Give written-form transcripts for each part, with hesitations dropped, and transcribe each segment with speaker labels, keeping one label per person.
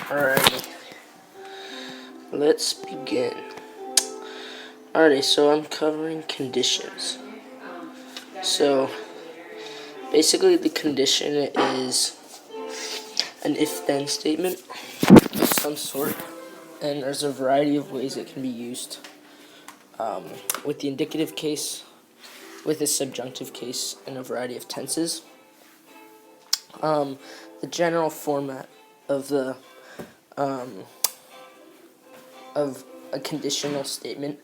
Speaker 1: Alrighty, let's begin. Alrighty, so I'm covering conditions. So, basically the condition is an if-then statement of some sort, and there's a variety of ways it can be used. With the indicative case, with the subjunctive case, and a variety of tenses. The general format of the of a conditional statement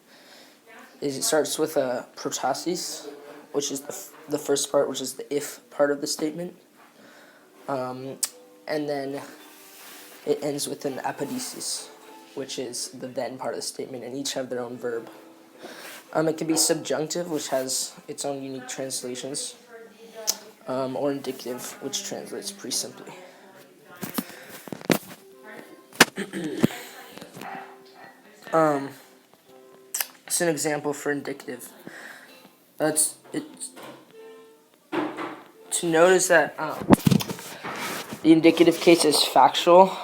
Speaker 1: is it starts with a protasis, which is the first part, which is the if part of the statement, and then it ends with an apodesis, which is the then part of the statement, and each have their own verb. It can be subjunctive, which has its own unique translations, or indicative, which translates pretty simply. It's an example for indicative. That's it. To notice that the indicative case is factual,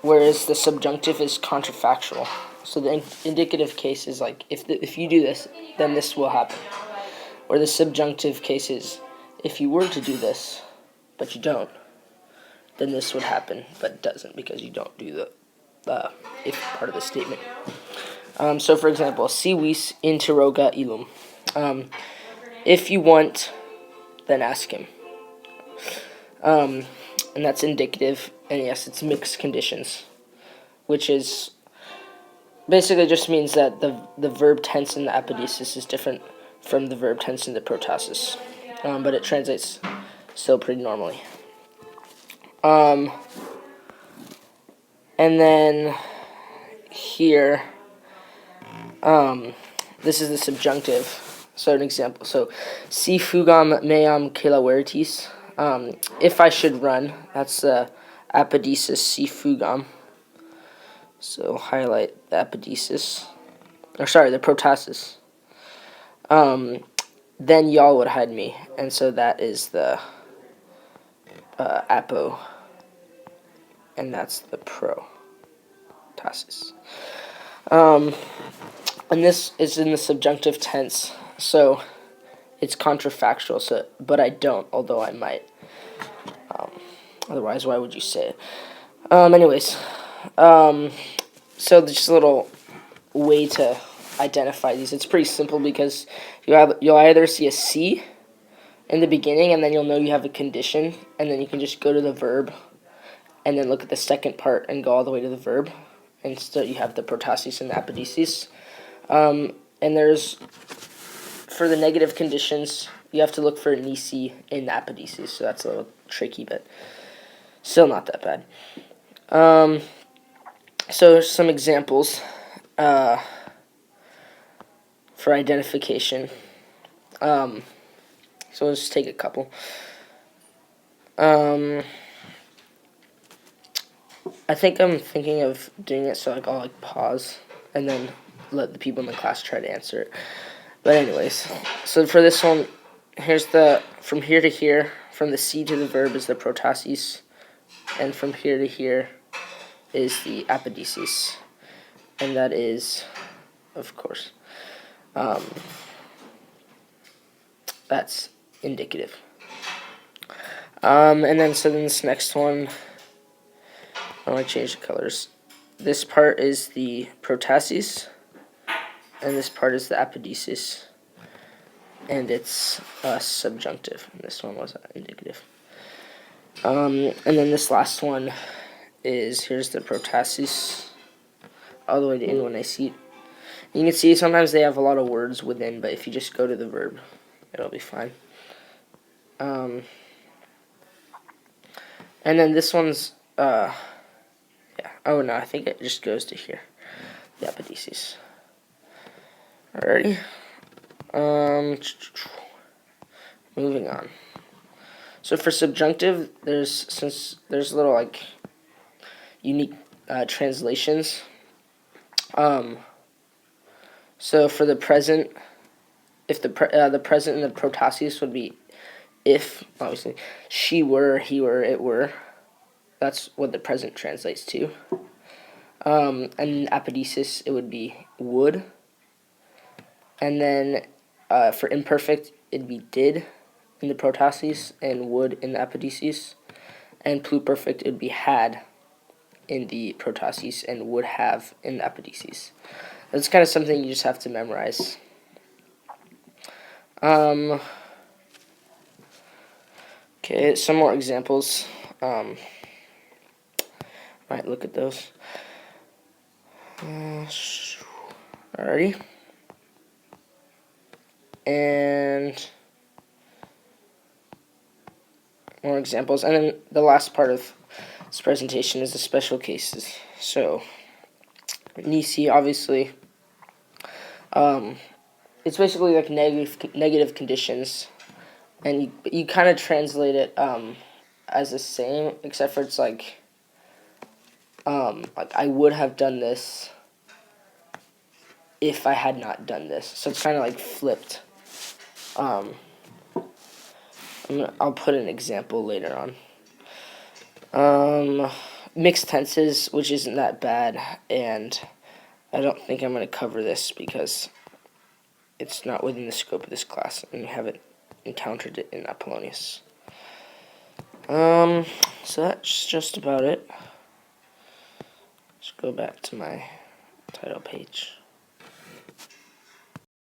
Speaker 1: whereas the subjunctive is contrafactual. So the indicative case is like, if you do this, then this will happen. Or the subjunctive case is, if you were to do this, but you don't, then this would happen, but it doesn't because you don't do the if part of the statement. So for example, si vis interroga illum. If you want, then ask him. And that's indicative, and yes, it's mixed conditions, which is basically just means that the verb tense in the apodesis is different from the verb tense in the protasis, but it translates still pretty normally. And then here, this is the subjunctive. So an example. So, si fugam meam celeritis. If I should run, that's the apodesis si fugam. So highlight the apodesis. Or sorry, the protasis. Then y'all would hide me. And so that is the apo. And that's the protasis. And this is in the subjunctive tense. So it's contrafactual, so but I don't, although I might. Otherwise, why would you say it? Anyways, so just a little way to identify these. It's pretty simple because you'll either see a C in the beginning, and then you'll know you have a condition, and then you can just go to the verb, and then look at the second part and go all the way to the verb, and so you have the protasis and the apodesis. And there's, for the negative conditions, you have to look for nisi in the apodesis, so that's a little tricky, but still not that bad. So some examples for identification. So let's just take a couple. I think I'm thinking of doing it so I'll pause and then let the people in the class try to answer it. But anyways, so for this one, here's from here to here, from the C to the verb is the protasis, and from here to here is the apodesis, and that is, of course, that's indicative. And then this next one, I want to change the colors. This part is the protasis, and this part is the apodesis, and it's subjunctive. And this one was indicative. And then this last one is, here's the protasis, all the way to in when I see it. You can see sometimes they have a lot of words within, but if you just go to the verb, it'll be fine. And then this one's, oh no, I think it just goes to here, the apodesis. Alrighty. Moving on. So for subjunctive, there's little unique translations. So for the present, if the present in the protasis would be if, obviously, she were, he were, it were. That's what the present translates to. And apodesis, it would be would. And then for imperfect, it'd be did in the protasis and would in the apodesis. And pluperfect, it'd be had in the protasis and would have in the apodesis. That's kind of something you just have to memorize. Okay, some more examples. Might look at those. Alrighty. And more examples. And then the last part of this presentation is the special cases. So, nisi, obviously, it's basically like negative conditions. And you kind of translate it as the same, except for it's like I would have done this if I had not done this. So it's kind of like flipped. I'll put an example later on. Mixed tenses, which isn't that bad, and I don't think I'm going to cover this because it's not within the scope of this class, and we haven't encountered it in Apollonius. So that's just about it. Let's go back to my title page.